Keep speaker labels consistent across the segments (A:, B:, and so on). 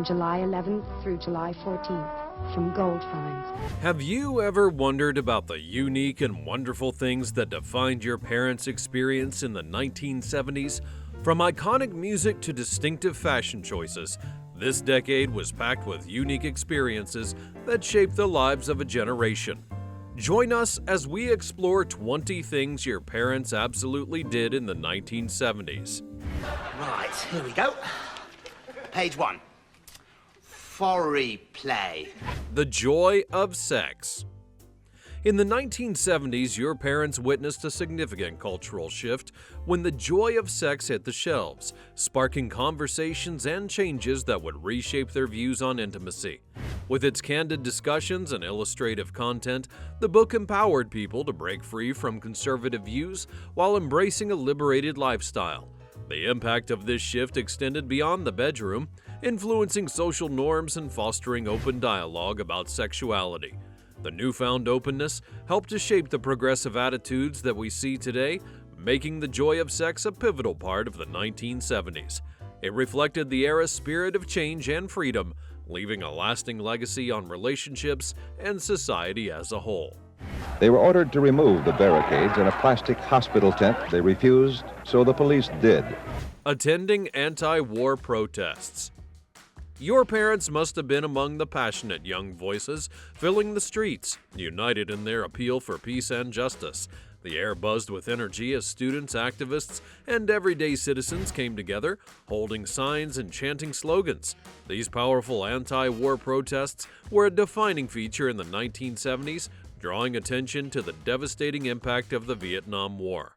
A: from July 11th through July 14th from gold finds.
B: Have you ever wondered about the unique and wonderful things that defined your parents' experience in the 1970s? From iconic music to distinctive fashion choices, this decade was packed with unique experiences that shaped the lives of a generation. Join us as we explore 20 things your parents absolutely did in the 1970s.
C: Right, here we go. Page 1. Foreplay.
B: The joy of sex. In the 1970s, your parents witnessed a significant cultural shift when the joy of sex hit the shelves, sparking conversations and changes that would reshape their views on intimacy. With its candid discussions and illustrative content, the book empowered people to break free from conservative views while embracing a liberated lifestyle. The impact of this shift extended beyond the bedroom, influencing social norms and fostering open dialogue about sexuality. The newfound openness helped to shape the progressive attitudes that we see today, making the joy of sex a pivotal part of the 1970s. It reflected the era's spirit of change and freedom, leaving a lasting legacy on relationships and society as a whole.
D: They were ordered to remove the barricades in a plastic hospital tent. They refused, so the police did.
B: Attending anti-war protests. Your parents must have been among the passionate young voices filling the streets, united in their appeal for peace and justice. The air buzzed with energy as students, activists, and everyday citizens came together, holding signs and chanting slogans. These powerful anti-war protests were a defining feature in the 1970s, drawing attention to the devastating impact of the Vietnam War.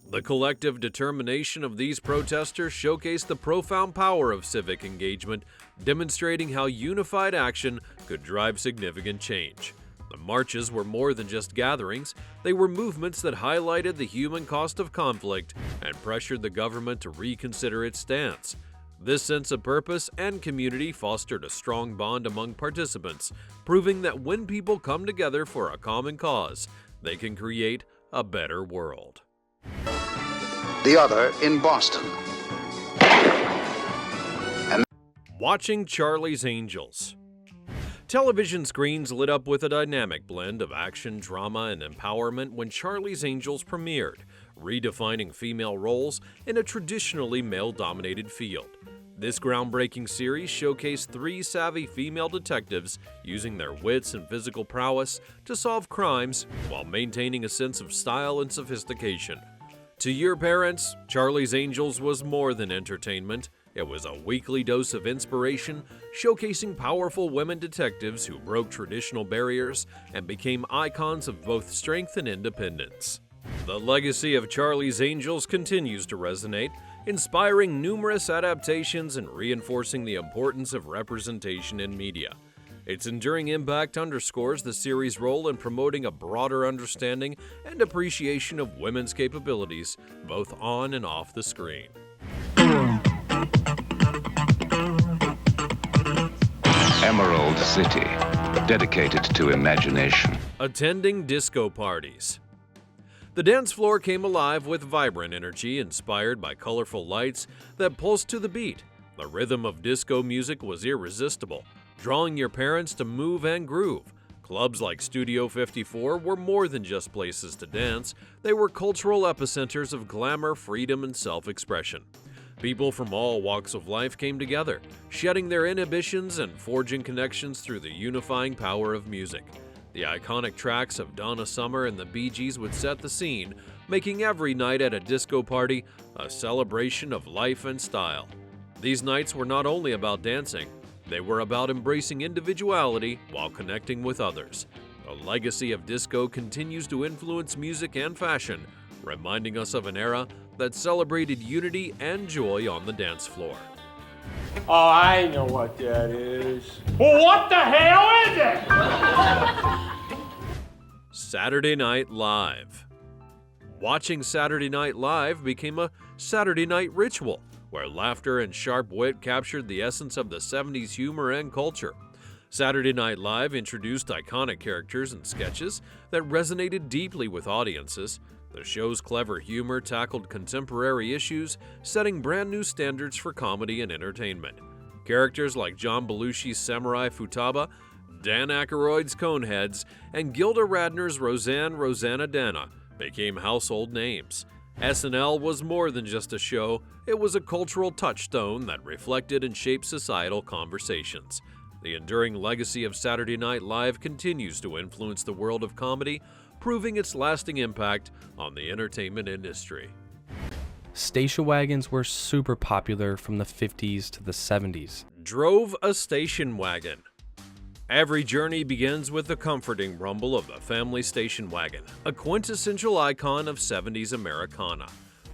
B: The collective determination of these protesters showcased the profound power of civic engagement, demonstrating how unified action could drive significant change. The marches were more than just gatherings, they were movements that highlighted the human cost of conflict and pressured the government to reconsider its stance. This sense of purpose and community fostered a strong bond among participants, proving that when people come together for a common cause, they can create a better world.
E: The other in Boston.
B: Watching Charlie's Angels. Television screens lit up with a dynamic blend of action, drama, and empowerment when Charlie's Angels premiered, redefining female roles in a traditionally male-dominated field. This groundbreaking series showcased three savvy female detectives using their wits and physical prowess to solve crimes while maintaining a sense of style and sophistication. To your parents, Charlie's Angels was more than entertainment. It was a weekly dose of inspiration, showcasing powerful women detectives who broke traditional barriers and became icons of both strength and independence. The legacy of Charlie's Angels continues to resonate, inspiring numerous adaptations and reinforcing the importance of representation in media. Its enduring impact underscores the series' role in promoting a broader understanding and appreciation of women's capabilities, both on and off the screen.
F: Emerald City, dedicated to imagination.
B: Attending disco parties. The dance floor came alive with vibrant energy inspired by colorful lights that pulsed to the beat. The rhythm of disco music was irresistible, drawing your parents to move and groove. Clubs like Studio 54 were more than just places to dance, they were cultural epicenters of glamour, freedom, and self-expression. People from all walks of life came together, shedding their inhibitions and forging connections through the unifying power of music. The iconic tracks of Donna Summer and the Bee Gees would set the scene, making every night at a disco party a celebration of life and style. These nights were not only about dancing, they were about embracing individuality while connecting with others. The legacy of disco continues to influence music and fashion, reminding us of an era that celebrated unity and joy on the dance floor.
G: Oh, I know what that is. Well, what the hell is it?
B: Saturday Night Live. Watching Saturday Night Live became a Saturday night ritual, where laughter and sharp wit captured the essence of the 70s humor and culture. Saturday Night Live introduced iconic characters and sketches that resonated deeply with audiences. The show's clever humor tackled contemporary issues, setting brand new standards for comedy and entertainment. Characters like John Belushi's Samurai Futaba, Dan Aykroyd's Coneheads, and Gilda Radner's Rosanna Dana became household names. SNL was more than just a show, it was a cultural touchstone that reflected and shaped societal conversations. The enduring legacy of Saturday Night Live continues to influence the world of comedy, proving its lasting impact on the entertainment industry.
H: Station wagons were super popular from the 50s to the 70s.
B: Drove a station wagon. Every journey begins with the comforting rumble of the family station wagon, a quintessential icon of 70s Americana.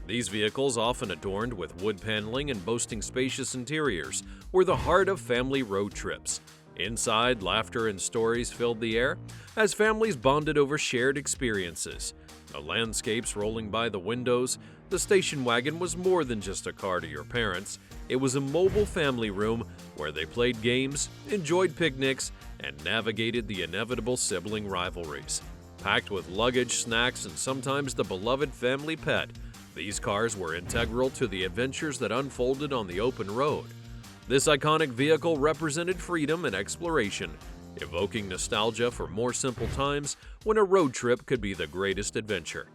B: These vehicles, often adorned with wood paneling and boasting spacious interiors, were the heart of family road trips. Inside, laughter and stories filled the air as families bonded over shared experiences. The landscapes rolling by the windows, the station wagon was more than just a car to your parents. It was a mobile family room where they played games, enjoyed picnics, and navigated the inevitable sibling rivalries. Packed with luggage, snacks, and sometimes the beloved family pet, these cars were integral to the adventures that unfolded on the open road. This iconic vehicle represented freedom and exploration, evoking nostalgia for more simple times when a road trip could be the greatest adventure.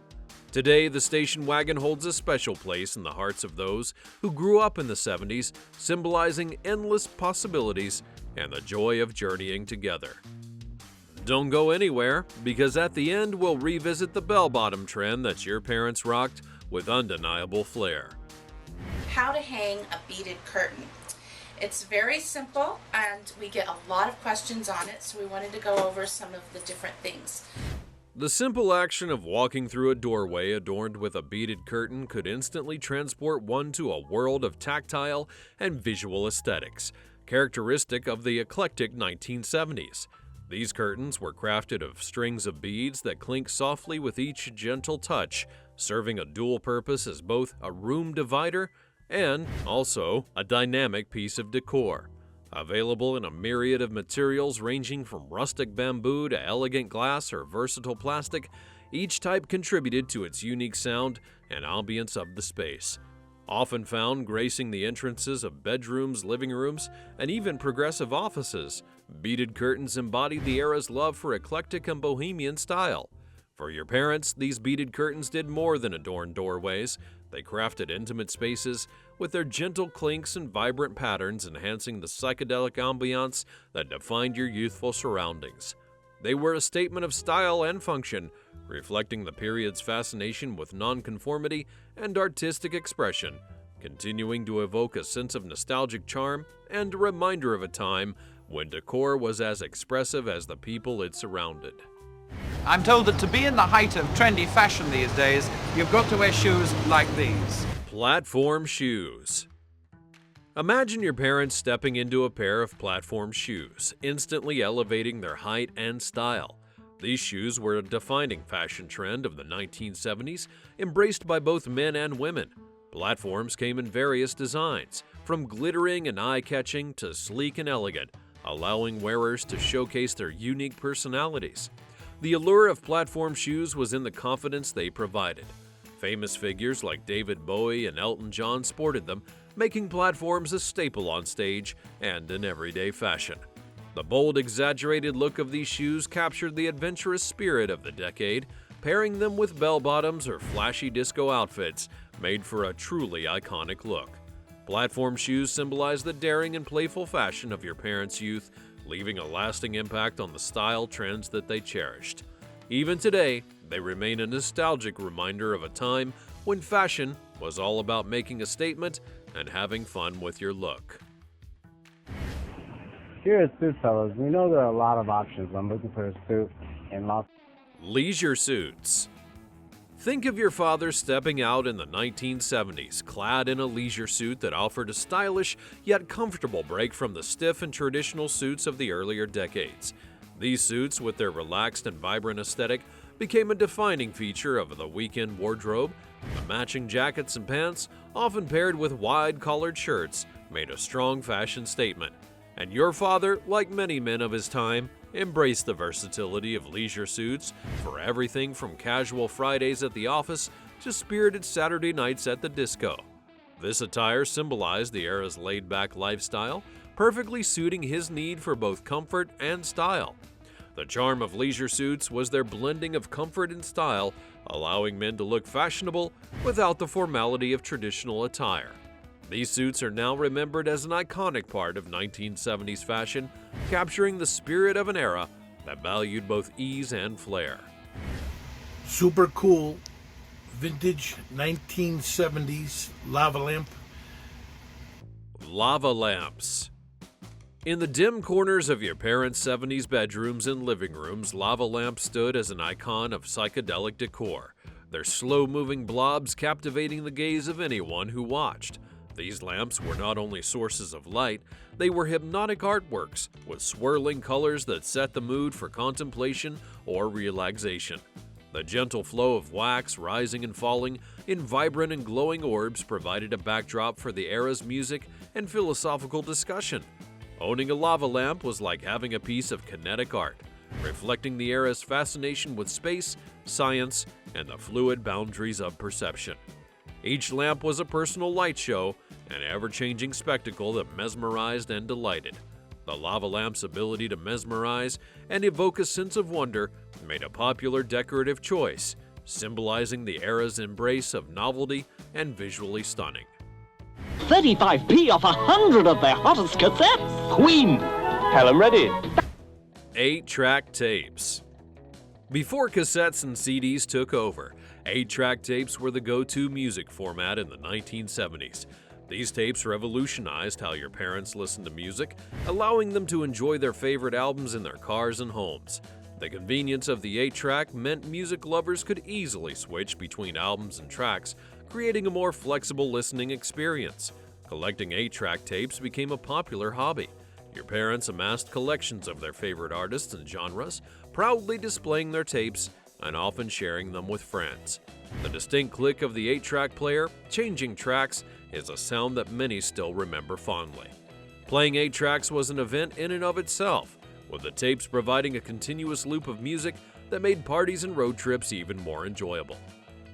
B: Today, the station wagon holds a special place in the hearts of those who grew up in the 70s, symbolizing endless possibilities and the joy of journeying together. Don't go anywhere, because at the end we'll revisit the bell-bottom trend that your parents rocked with undeniable flair.
I: How to hang a beaded curtain. It's very simple and we get a lot of questions on it, so we wanted to go over some of the different things.
B: The simple action of walking through a doorway adorned with a beaded curtain could instantly transport one to a world of tactile and visual aesthetics, characteristic of the eclectic 1970s. These curtains were crafted of strings of beads that clink softly with each gentle touch, serving a dual purpose as both a room divider and also a dynamic piece of decor. Available in a myriad of materials ranging from rustic bamboo to elegant glass or versatile plastic, each type contributed to its unique sound and ambience of the space. Often found gracing the entrances of bedrooms, living rooms, and even progressive offices, beaded curtains embodied the era's love for eclectic and bohemian style. For your parents, these beaded curtains did more than adorn doorways. They crafted intimate spaces with their gentle clinks and vibrant patterns, enhancing the psychedelic ambiance that defined your youthful surroundings. They were a statement of style and function, reflecting the period's fascination with nonconformity and artistic expression, continuing to evoke a sense of nostalgic charm and a reminder of a time when decor was as expressive as the people it surrounded.
J: I'm told that to be in the height of trendy fashion these days, you've got to wear shoes like these.
B: Platform shoes. Imagine your parents stepping into a pair of platform shoes, instantly elevating their height and style. These shoes were a defining fashion trend of the 1970s, embraced by both men and women. Platforms came in various designs, from glittering and eye-catching to sleek and elegant, allowing wearers to showcase their unique personalities. The allure of platform shoes was in the confidence they provided. Famous figures like David Bowie and Elton John sported them, making platforms a staple on stage and in everyday fashion. The bold, exaggerated look of these shoes captured the adventurous spirit of the decade, pairing them with bell-bottoms or flashy disco outfits made for a truly iconic look. Platform shoes symbolize the daring and playful fashion of your parents' youth, leaving a lasting impact on the style trends that they cherished. Even today, they remain a nostalgic reminder of a time when fashion was all about making a statement and having fun with your look.
K: Here at Suit Fellas, we know there are a lot of options. I'm looking for a suit in
B: Leisure suits. Think of your father stepping out in the 1970s, clad in a leisure suit that offered a stylish yet comfortable break from the stiff and traditional suits of the earlier decades. These suits, with their relaxed and vibrant aesthetic, became a defining feature of the weekend wardrobe. The matching jackets and pants, often paired with wide-collared shirts, made a strong fashion statement. And your father, like many men of his time, embraced the versatility of leisure suits for everything from casual Fridays at the office to spirited Saturday nights at the disco. This attire symbolized the era's laid-back lifestyle, perfectly suiting his need for both comfort and style. The charm of leisure suits was their blending of comfort and style, allowing men to look fashionable without the formality of traditional attire. These suits are now remembered as an iconic part of 1970s fashion, capturing the spirit of an era that valued both ease and flair.
L: Super cool, vintage 1970s lava lamp.
B: Lava lamps. In the dim corners of your parents' 70s bedrooms and living rooms, lava lamps stood as an icon of psychedelic decor, their slow-moving blobs captivating the gaze of anyone who watched. These lamps were not only sources of light, they were hypnotic artworks with swirling colors that set the mood for contemplation or relaxation. The gentle flow of wax rising and falling in vibrant and glowing orbs provided a backdrop for the era's music and philosophical discussion. Owning a lava lamp was like having a piece of kinetic art, reflecting the era's fascination with space, science, and the fluid boundaries of perception. Each lamp was a personal light show, an ever-changing spectacle that mesmerized and delighted. The lava lamp's ability to mesmerize and evoke a sense of wonder made a popular decorative choice, symbolizing the era's embrace of novelty and visually stunning.
M: 35p off 100 of their hottest cassettes. Queen. Tell 'em ready.
B: 8-track tapes. Before cassettes and CDs took over, 8-track tapes were the go-to music format in the 1970s. These tapes revolutionized how your parents listened to music, allowing them to enjoy their favorite albums in their cars and homes. The convenience of the 8-track meant music lovers could easily switch between albums and tracks, creating a more flexible listening experience. Collecting 8-track tapes became a popular hobby. Your parents amassed collections of their favorite artists and genres, proudly displaying their tapes and often sharing them with friends. The distinct click of the 8-track player, changing tracks, is a sound that many still remember fondly. Playing 8 tracks was an event in and of itself, with the tapes providing a continuous loop of music that made parties and road trips even more enjoyable.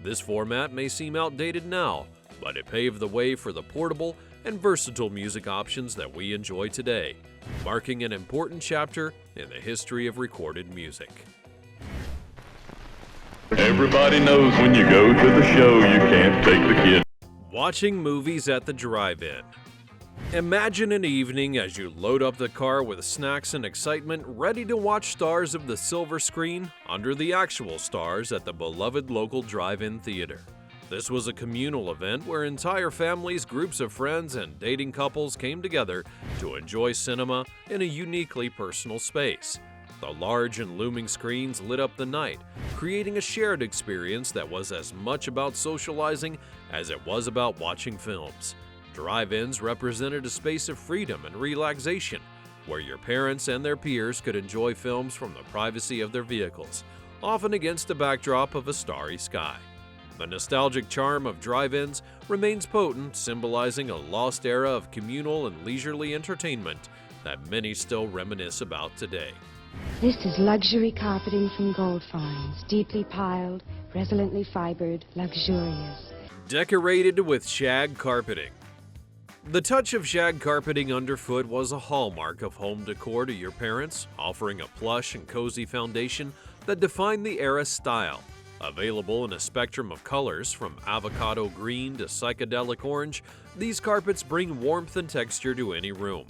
B: This format may seem outdated now, but it paved the way for the portable and versatile music options that we enjoy today, marking an important chapter in the history of recorded music.
N: Everybody knows when you go to the show, you can't take the kid.
B: Watching movies at the drive-in. Imagine an evening as you load up the car with snacks and excitement, ready to watch stars of the silver screen under the actual stars at the beloved local drive-in theater. This was a communal event where entire families, groups of friends, and dating couples came together to enjoy cinema in a uniquely personal space. The large and looming screens lit up the night, creating a shared experience that was as much about socializing as it was about watching films. Drive-ins represented a space of freedom and relaxation, where your parents and their peers could enjoy films from the privacy of their vehicles, often against a backdrop of a starry sky. The nostalgic charm of drive-ins remains potent, symbolizing a lost era of communal and leisurely entertainment that many still reminisce about today.
A: This is luxury carpeting from Gold Finds, deeply piled, resolutely fibered, luxurious.
B: Decorated with shag carpeting. The touch of shag carpeting underfoot was a hallmark of home decor to your parents, offering a plush and cozy foundation that defined the era's style. Available in a spectrum of colors from avocado green to psychedelic orange, these carpets bring warmth and texture to any room.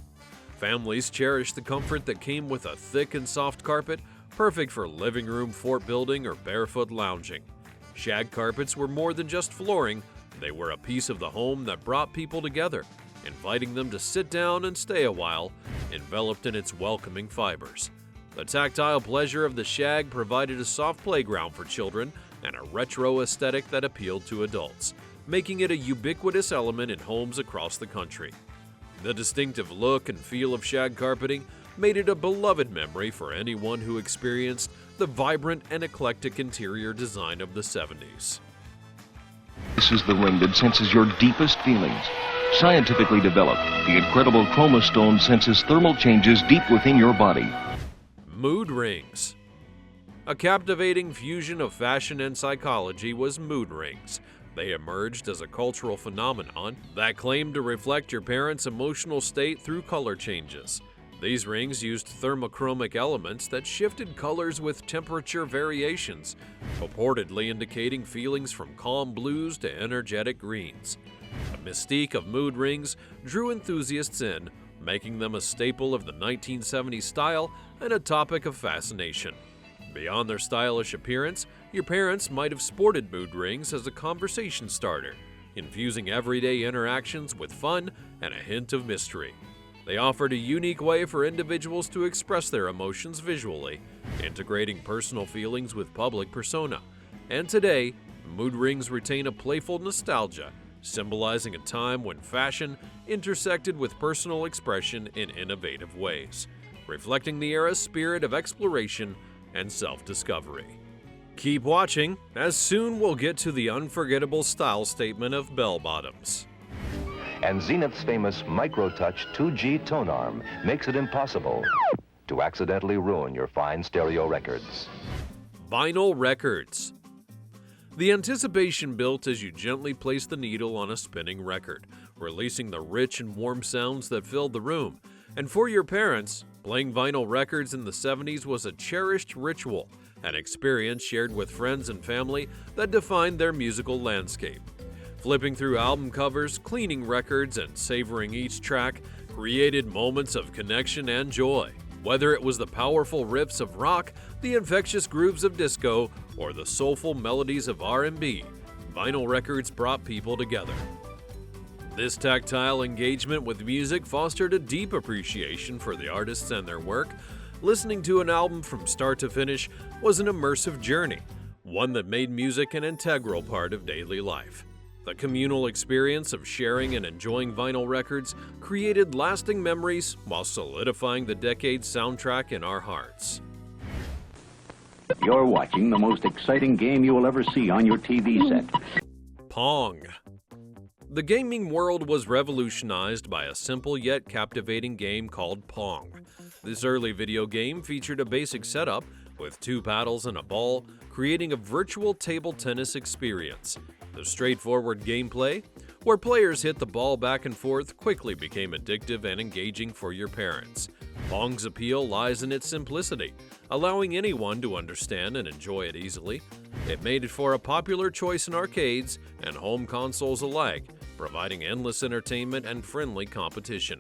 B: Families cherish the comfort that came with a thick and soft carpet, perfect for living room fort building or barefoot lounging. Shag carpets were more than just flooring, they were a piece of the home that brought people together, inviting them to sit down and stay a while, enveloped in its welcoming fibers. The tactile pleasure of the shag provided a soft playground for children and a retro aesthetic that appealed to adults, making it a ubiquitous element in homes across the country. The distinctive look and feel of shag carpeting made it a beloved memory for anyone who experienced the vibrant and eclectic interior design of the 70s.
F: This is the ring that senses your deepest feelings. Scientifically developed, the incredible chromostone senses thermal changes deep within your body.
B: Mood rings. A captivating fusion of fashion and psychology was mood rings. They emerged as a cultural phenomenon that claimed to reflect your parents' emotional state through color changes. These rings used thermochromic elements that shifted colors with temperature variations, purportedly indicating feelings from calm blues to energetic greens. The mystique of mood rings drew enthusiasts in, making them a staple of the 1970s style and a topic of fascination. Beyond their stylish appearance, your parents might have sported mood rings as a conversation starter, infusing everyday interactions with fun and a hint of mystery. They offered a unique way for individuals to express their emotions visually, integrating personal feelings with public persona. And today, mood rings retain a playful nostalgia, symbolizing a time when fashion intersected with personal expression in innovative ways, reflecting the era's spirit of exploration and self-discovery. Keep watching, as soon we'll get to the unforgettable style statement of bell-bottoms.
D: And Zenith's famous Micro-Touch 2G tone arm makes it impossible to accidentally ruin your fine stereo records.
B: Vinyl records. The anticipation built as you gently place the needle on a spinning record, releasing the rich and warm sounds that filled the room. And for your parents, playing vinyl records in the 70s was a cherished ritual, an experience shared with friends and family that defined their musical landscape. Flipping through album covers, cleaning records, and savoring each track created moments of connection and joy. Whether it was the powerful riffs of rock, the infectious grooves of disco, or the soulful melodies of R&B, vinyl records brought people together. This tactile engagement with music fostered a deep appreciation for the artists and their work. Listening to an album from start to finish was an immersive journey, one that made music an integral part of daily life. The communal experience of sharing and enjoying vinyl records created lasting memories while solidifying the decade's soundtrack in our hearts.
O: You're watching the most exciting game you will ever see on your TV set.
B: Pong. The gaming world was revolutionized by a simple yet captivating game called Pong. This early video game featured a basic setup with 2 paddles and a ball, creating a virtual table tennis experience. The straightforward gameplay, where players hit the ball back and forth, quickly became addictive and engaging for your parents. Pong's appeal lies in its simplicity, allowing anyone to understand and enjoy it easily. It made it for a popular choice in arcades and home consoles alike, providing endless entertainment and friendly competition.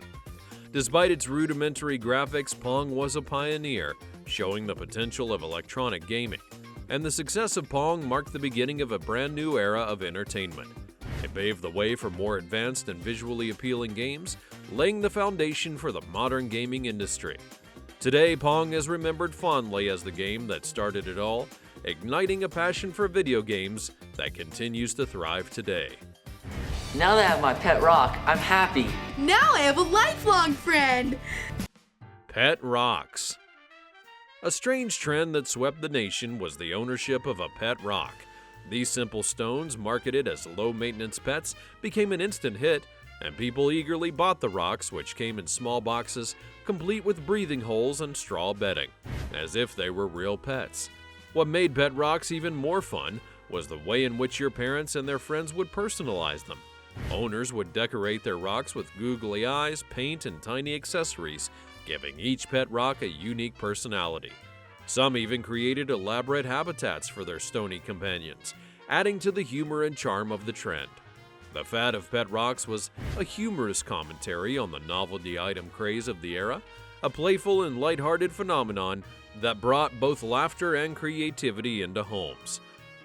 B: Despite its rudimentary graphics, Pong was a pioneer, showing the potential of electronic gaming. And the success of Pong marked the beginning of a brand new era of entertainment. It paved the way for more advanced and visually appealing games, laying the foundation for the modern gaming industry. Today, Pong is remembered fondly as the game that started it all, igniting a passion for video games that continues to thrive today.
P: Now that I have my pet rock, I'm happy.
Q: Now I have a lifelong friend!
B: Pet rocks. A strange trend that swept the nation was the ownership of a pet rock. These simple stones, marketed as low-maintenance pets, became an instant hit, and people eagerly bought the rocks, which came in small boxes, complete with breathing holes and straw bedding, as if they were real pets. What made pet rocks even more fun was the way in which your parents and their friends would personalize them. Owners would decorate their rocks with googly eyes, paint, and tiny accessories, giving each pet rock a unique personality. Some even created elaborate habitats for their stony companions, adding to the humor and charm of the trend. The fad of pet rocks was a humorous commentary on the novelty item craze of the era, a playful and lighthearted phenomenon that brought both laughter and creativity into homes.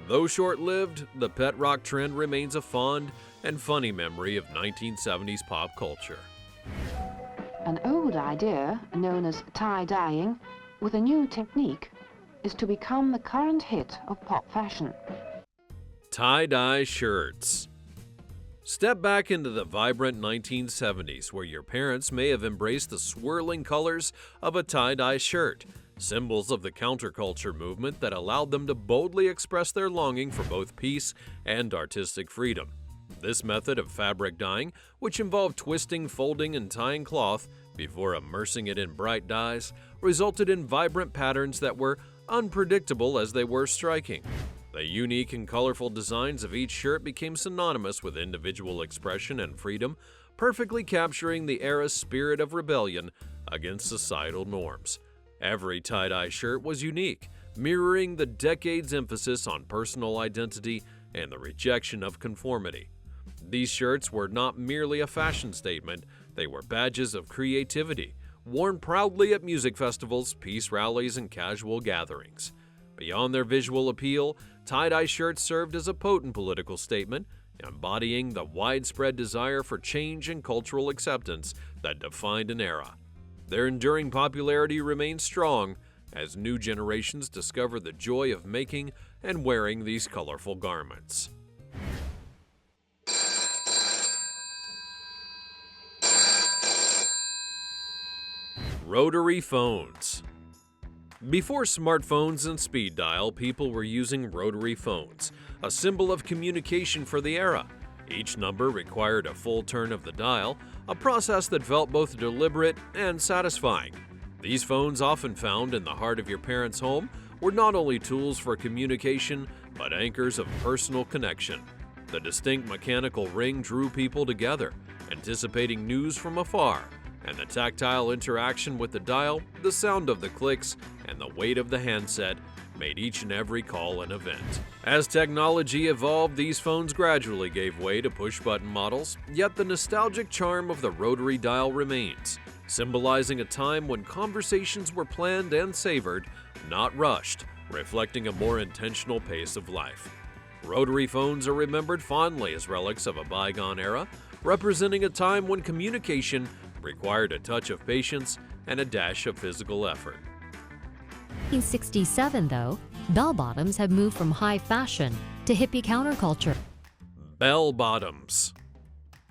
B: Though short-lived, the pet rock trend remains a fond and funny memory of 1970s pop culture.
R: An old idea, known as tie-dyeing, with a new technique, is to become the current hit of pop fashion.
B: Tie-dye shirts. Step back into the vibrant 1970s, where your parents may have embraced the swirling colors of a tie-dye shirt, symbols of the counterculture movement that allowed them to boldly express their longing for both peace and artistic freedom. This method of fabric dyeing, which involved twisting, folding, and tying cloth before immersing it in bright dyes, resulted in vibrant patterns that were unpredictable as they were striking. They The unique and colorful designs of each shirt became synonymous with individual expression and freedom, perfectly capturing the era's spirit of rebellion against societal norms. Every tie-dye shirt was unique, mirroring the decade's emphasis on personal identity and the rejection of conformity. These shirts were not merely a fashion statement, they were badges of creativity, worn proudly at music festivals, peace rallies, and casual gatherings. Beyond their visual appeal, tie-dye shirts served as a potent political statement, embodying the widespread desire for change and cultural acceptance that defined an era. Their enduring popularity remains strong as new generations discover the joy of making and wearing these colorful garments. Rotary phones. Before smartphones and speed dial, people were using rotary phones, a symbol of communication for the era. Each number required a full turn of the dial, a process that felt both deliberate and satisfying. These phones, often found in the heart of your parents' home, were not only tools for communication, but anchors of personal connection. The distinct mechanical ring drew people together, anticipating news from afar, and the tactile interaction with the dial, the sound of the clicks, and the weight of the handset made each and every call an event. As technology evolved, these phones gradually gave way to push-button models, yet the nostalgic charm of the rotary dial remains, symbolizing a time when conversations were planned and savored, not rushed, reflecting a more intentional pace of life. Rotary phones are remembered fondly as relics of a bygone era, representing a time when communication required a touch of patience and a dash of physical effort.
S: In 1967, though, bell-bottoms have moved from high fashion to hippie counterculture.
B: Bell-bottoms.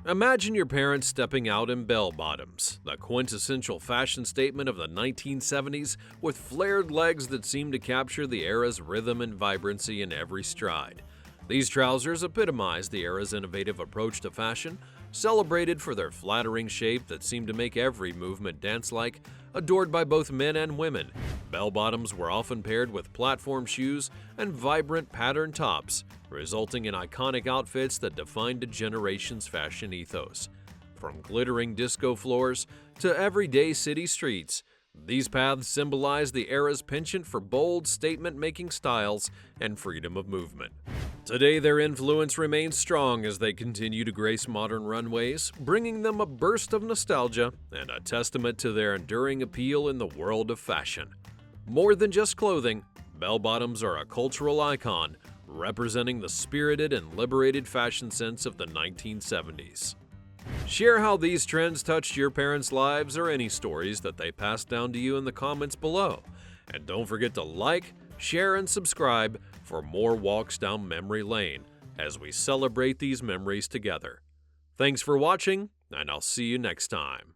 B: Imagine your parents stepping out in bell-bottoms, the quintessential fashion statement of the 1970s, with flared legs that seemed to capture the era's rhythm and vibrancy in every stride. These trousers epitomized the era's innovative approach to fashion, celebrated for their flattering shape that seemed to make every movement dance-like, adored by both men and women. Bell-bottoms were often paired with platform shoes and vibrant patterned tops, resulting in iconic outfits that defined a generation's fashion ethos. From glittering disco floors to everyday city streets, these paths symbolize the era's penchant for bold, statement-making styles and freedom of movement. Today, their influence remains strong as they continue to grace modern runways, bringing them a burst of nostalgia and a testament to their enduring appeal in the world of fashion. More than just clothing, bell-bottoms are a cultural icon, representing the spirited and liberated fashion sense of the 1970s. Share how these trends touched your parents' lives or any stories that they passed down to you in the comments below. And don't forget to like, share, and subscribe for more walks down memory lane as we celebrate these memories together. Thanks for watching, and I'll see you next time.